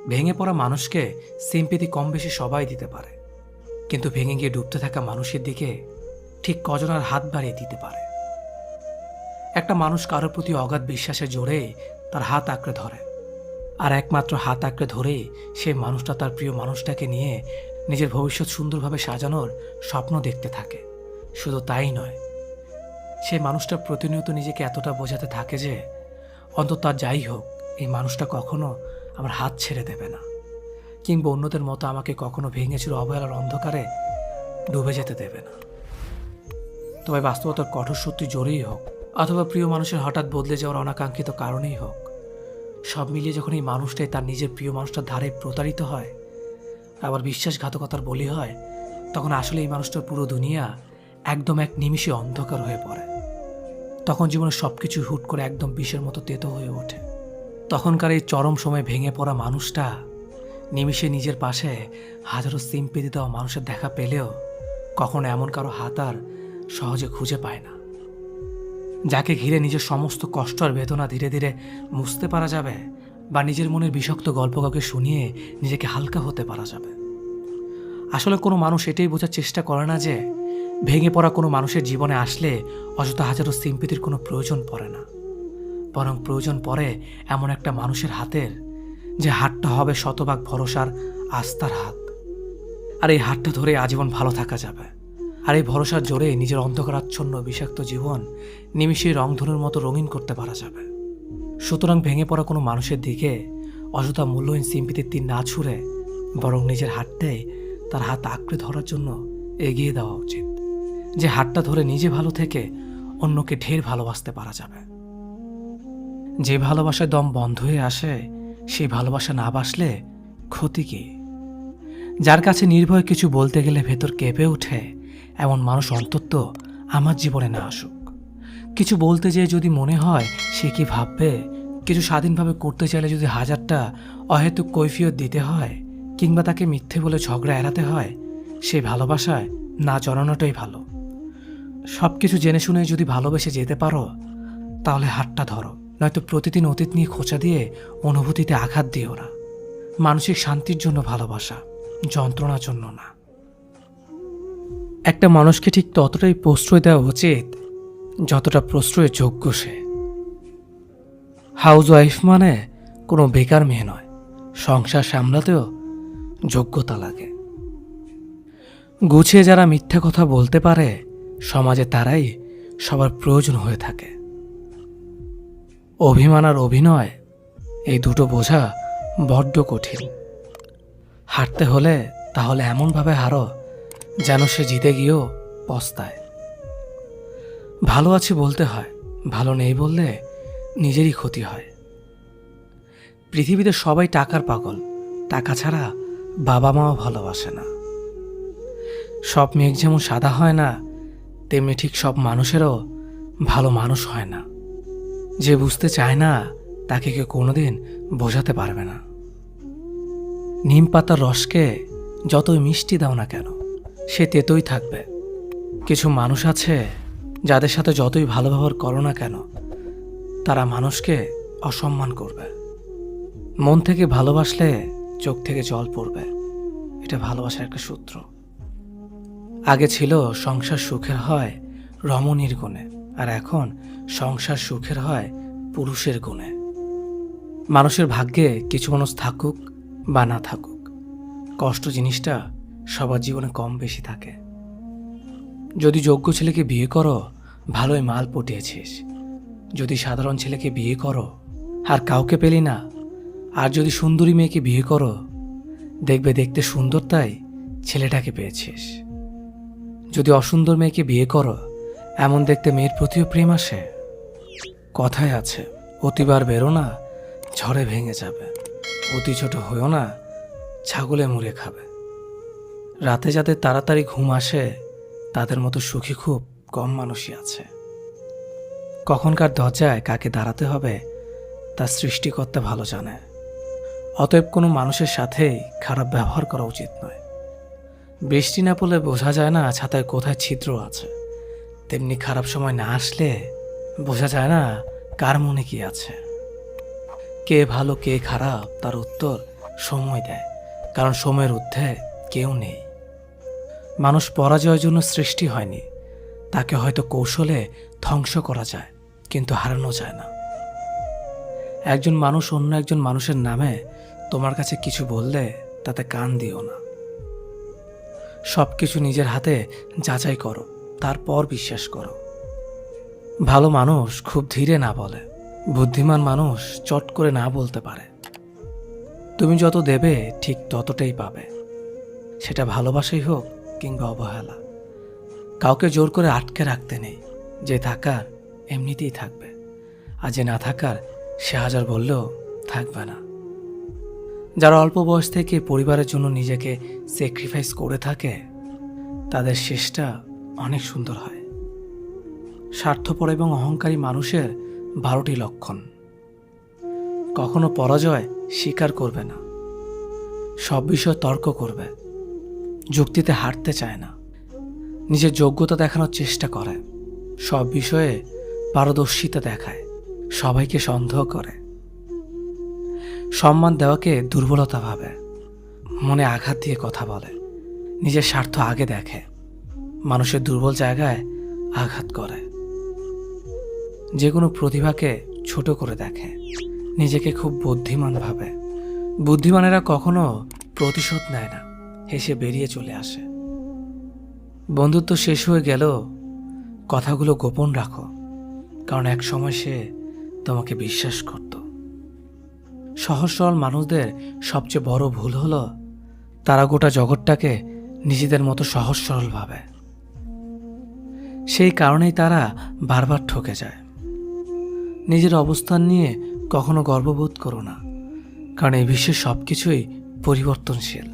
ভেঙে পড়া মানুষকে সিম্পিতি কম বেশি সবাই দিতে পারে, কিন্তু ভেঙে গিয়ে ডুবতে থাকা মানুষের দিকে ঠিক কজন আর হাত বাড়িয়ে দিতে পারে। একটা মানুষ কারোর প্রতি অগাধ বিশ্বাসের জোরে তার হাত আঁকড়ে ধরে, আর একমাত্র হাত আঁকড়ে ধরেই সেই মানুষটা তার প্রিয় মানুষটাকে নিয়ে নিজের ভবিষ্যৎ সুন্দরভাবে সাজানোর স্বপ্ন দেখতে থাকে। শুধু তাই নয়, সেই মানুষটা প্রতিনিয়ত নিজেকে এতটা বোঝাতে থাকে যে অন্তত তার যাই হোক, এই মানুষটা কখনো আমার হাত ছেড়ে দেবে না, কিংবা অন্যদের মতো আমাকে কখনো ভেঙে চুরে অবহেলার অন্ধকারে ডুবে যেতে দেবে না। তবে বাস্তবতার কঠোর সত্যি জোরেই হোক, অথবা প্রিয় মানুষের হঠাৎ বদলে যাওয়ার অনাকাঙ্ক্ষিত কারণেই হোক, সব মিলিয়ে যখন এই মানুষটাই তার নিজের প্রিয় মানুষটার ধারে প্রতারিত হয়, আবার বিশ্বাসঘাতকতার বলি হয়, তখন আসলে এই মানুষটার পুরো দুনিয়া একদম এক নিমিষে অন্ধকার হয়ে পড়ে। তখন জীবনের সবকিছু হুট করে একদম বিষের মতো তেতো হয়ে ওঠে। তখনকার এই চরম সময় ভেঙে পড়া মানুষটা নিমিষে নিজের পাশে হাজারো সিম্পিতি দেওয়া মানুষের দেখা পেলেও কখনো এমন কারো হাত আর সহজে খুঁজে পায় না, যাকে ঘিরে নিজের সমস্ত কষ্ট আর বেদনা ধীরে ধীরে মুছতে পারা যাবে, বা নিজের মনের বিষাক্ত গল্প কাউকে শুনিয়ে নিজেকে হালকা হতে পারা যাবে। আসলে কোনো মানুষ এটাই বোঝার চেষ্টা করে না যে ভেঙে পড়া কোনো মানুষের জীবনে আসলে অযথা হাজারো সিম্পিতির কোনো প্রয়োজন পড়ে না, বরং প্রয়োজন পড়ে এমন একটা মানুষের হাতের, যে হাতটা হবে শতভাগ ভরসার আস্থার হাত। আর এই হাতটা ধরে আজীবন ভালো থাকা যাবে, আর এই ভরসার জোরে নিজের অন্ধকারাচ্ছন্ন বিষাক্ত জীবন নিমিষেই রংধনুর মতো রঙিন করতে পারা যাবে। সুতরাং ভেঙে পড়া কোনো মানুষের দিকে অযথা মূল্যহীন সিম্পিতির তীর না ছুঁড়ে বরং নিজের হাতটাই তার হাত আঁকড়ে ধরার জন্য এগিয়ে দেওয়া উচিত, যে হাতটা ধরে নিজে ভালো থেকে অন্যকে ঢের ভালোবাসতে পারা যাবে। যে ভালোবাসায় দম বন্ধ হয়ে আসে, সেই ভালোবাসা না বাসলে ক্ষতি কি? যার কাছে নির্ভয়ে কিছু বলতে গেলে ভেতর কেঁপে ওঠে, এমন মানুষ অন্তত আমার জীবনে না আসুক। কিছু বলতে যেয়ে যদি মনে হয় সে কি ভাববে, কিছু স্বাধীনভাবে করতে চাইলে যদি হাজারটা অহেতুক কৈফিয়ত দিতে হয়, কিংবা তাকে মিথ্যে বলে ঝগড়া এড়াতে হয়, সেই ভালোবাসায় না জড়ানোটাই ভালো। সব কিছু জেনে শুনে যদি ভালোবেসে যেতে পারো, তাহলে হাতটা ধরো, নয়তো প্রতিদিন অতীত নিয়ে খোঁচা দিয়ে অনুভূতিতে আঘাত দিও না। মানসিক শান্তির জন্য ভালোবাসা, যন্ত্রণার জন্য না। একটা মানুষকে ঠিক ততটাই প্রশ্রয় দেওয়া উচিত যতটা প্রশ্রয়ের যোগ্য সে। হাউস ওয়াইফ মানে কোনো বেকার মেয়ে নয়, সংসার সামলাতেও যোগ্যতা লাগে। গুছিয়ে যারা মিথ্যা কথা বলতে পারে, সমাজে তারাই সবার প্রয়োজন হয়ে থাকে। অভিমান আর অভিনয়, এই দুটো বোঝা বড্ড কঠিন। হারতে হলে তাহলে এমনভাবে হারো যেন সে জিতে গিয়েও পস্তায়। ভালো আছি বলতে হয়, ভালো নেই বললে নিজেরই ক্ষতি হয়। পৃথিবীতে সবাই টাকার পাগল, টাকা ছাড়া বাবা মাও ভালোবাসে না। সব মেঘ যেমন সাদা হয় না, তেমনি ঠিক সব মানুষেরও ভালো মানুষ হয় না। যে বুঝতে চায় না, তাকে কেউ কোনোদিন বোঝাতে পারবে না। নিম পাতার রসকে যতই মিষ্টি দাও না কেন, সে তেতোই থাকবে। কিছু মানুষ আছে যাদের সাথে যতই ভালো ব্যবহার করো না কেন, তারা মানুষকে অসম্মান করবে। মন থেকে ভালোবাসলে চোখ থেকে জল পড়বে, এটা ভালোবাসার একটা সূত্র। আগে ছিল সংসার সুখের হয় রমণীর গুণে, আর এখন সংসার সুখের হয় পুরুষের গুণে। মানুষের ভাগ্যে কিছু মানুষ থাকুক বা না থাকুক, কষ্ট জিনিসটা সবার জীবনে কম বেশি থাকে। যদি যোগ্য ছেলেকে বিয়ে করো, ভালোই মাল পটিয়েছিস। যদি সাধারণ ছেলেকে বিয়ে করো, আর কাউকে পেলি না। আর যদি সুন্দরী মেয়েকে বিয়ে করো, দেখবে দেখতে সুন্দর তাই ছেলেটাকে পেয়েছিস। যদি অসুন্দর মেয়েকে বিয়ে করো, এমন দেখতে মেয়ের প্রতিও প্রেম আসে। কথায় আছে, অতিবার বেরো না, ঝড়ে ভেঙে যাবে। অতি ছোট হয়েও না, ছাগলে মুড়ে খাবে। রাতে যাদের তাড়াতাড়ি ঘুম আসে, তাদের মতো সুখী খুব কম মানুষই আছে। কখনকার দরজায় কাকে দাঁড়াতে হবে, তার সৃষ্টিকর্তা ভালো জানে। অতএব কোনো মানুষের সাথেই খারাপ ব্যবহার করা উচিত নয়। বৃষ্টি না পড়লে বোঝা যায় না ছাতায় কোথায় ছিদ্র আছে, তেমনি খারাপ সময় না আসলে বোঝা যায় না কার মনে কি আছে। কে ভালো কে খারাপ, তার উত্তর সময় দেয়, কারণ সময়ের ঊর্ধ্বে কেউ নেই। মানুষ পরাজয়ের জন্য সৃষ্টি হয়নি, তাকে হয়তো কৌশলে ধ্বংস করা যায়, কিন্তু হারানো যায় না। একজন মানুষ অন্য একজন মানুষের নামে তোমার কাছে কিছু বললে তাতে কান দিও না। সবকিছু নিজের হাতে যাচাই করো, তারপর বিশ্বাস করো। ভালো মানুষ খুব ধীরে না বলে, বুদ্ধিমান মানুষ চট করে না বলতে পারে। তুমি যত দেবে ঠিক ততটাই পাবে, সেটা ভালোবাসাই হোক কিংবা অবহেলা। কাউকে জোর করে আটকে রাখতে নেই, যে থাকার এমনিতেই থাকবে, আর যে না থাকার সে হাজার বললেও থাকবে না। যারা অল্প বয়স থেকে পরিবারের জন্য নিজেকে স্যাক্রিফাইস করে থাকে, তাদের শেষটা অনেক সুন্দর হয়। স্বার্থপর এবং অহংকারী মানুষের 12টি লক্ষণ। কখনো পরাজয় স্বীকার করবে না, সব বিষয় তর্ক করবে, যুক্তিতে হারতে চায় না, নিজের যোগ্যতা দেখানোর চেষ্টা করে, সব বিষয়ে পারদর্শিতা দেখায়, সবাইকে সন্দেহ করে, সম্মান দেওয়াকে দুর্বলতা ভাবে, মনে আঘাত দিয়ে কথা বলে, নিজের স্বার্থ আগে দেখে, মানুষের দুর্বল জায়গায় আঘাত করে, যে কোনো প্রতিভাকে ছোট করে দেখে, নিজেকে খুব বুদ্ধিমান ভাবে। বুদ্ধিমানেরা কখনো প্রতিশোধ নেয় না, হেসে বেরিয়ে চলে আসে। বন্ধুত্ব শেষ হয়ে গেল, কথাগুলো গোপন রাখো, কারণ এক সময় সে তোমাকে বিশ্বাস করত। সহজ সরল মানুষদের সবচেয়ে বড় ভুল হলো তারা গোটা জগৎটাকে নিজেদের মতো সহজ সরল ভাবে। সেই কারণেই তারা বারবার ঠকে যায়। নিজের অবস্থান নিয়ে কখনো গর্ববোধ করো না, কারণ এই বিশ্বের সবকিছুই পরিবর্তনশীল।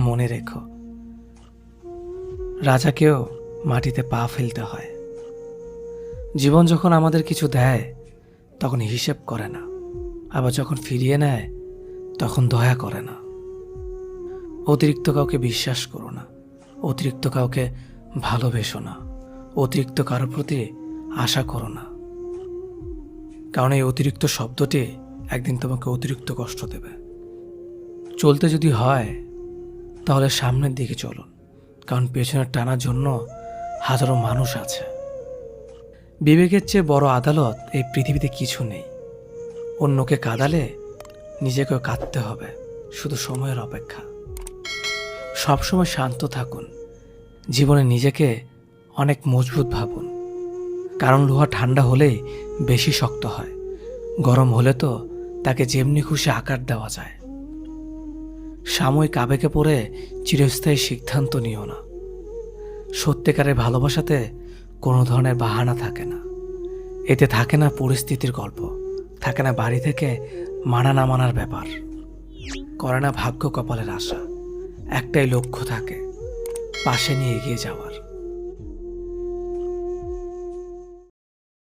মনে রেখো, রাজাকেও মাটিতে পা ফেলতে হয়। জীবন যখন আমাদের কিছু দেয় তখন হিসেব করে না, আবার যখন ফিরিয়ে নেয় তখন দয়া করে না। অতিরিক্ত কাউকে বিশ্বাস করো না, অতিরিক্ত কাউকে ভালোবেসো না, অতিরিক্ত কারো প্রতি আশা করো না, কারণ এই অতিরিক্ত শব্দটি একদিন তোমাকে অতিরিক্ত কষ্ট দেবে। চলতে যদি হয় তাহলে সামনের দিকে চলুন, কারণ পেছনে টানার জন্য হাজারো মানুষ আছে। বিবেকের চেয়ে বড় আদালত এই পৃথিবীতে কিছু নেই। অন্যকে কাঁদালে নিজেকেও কাঁদতে হবে, শুধু সময়ের অপেক্ষা। সবসময় শান্ত থাকুন, জীবনে নিজেকে অনেক মজবুত ভাবুন, কারণ লোহা ঠান্ডা হলেই বেশি শক্ত হয়, গরম হলে তো তাকে যেমনি খুশি আকার দেওয়া যায়। সাময়িক আবেগে পড়ে চিরস্থায়ী সিদ্ধান্ত নিও না। সত্যিকারের ভালোবাসাতে কোনো ধরনের বাহানা থাকে না, এতে থাকে না পরিস্থিতির গল্প, থাকে না বাড়ি থেকে মানা না মানার ব্যাপার, করে না ভাগ্য কপালের আশা। একটাই লক্ষ্য থাকে, পাশে নিয়ে এগিয়ে যাওয়ার।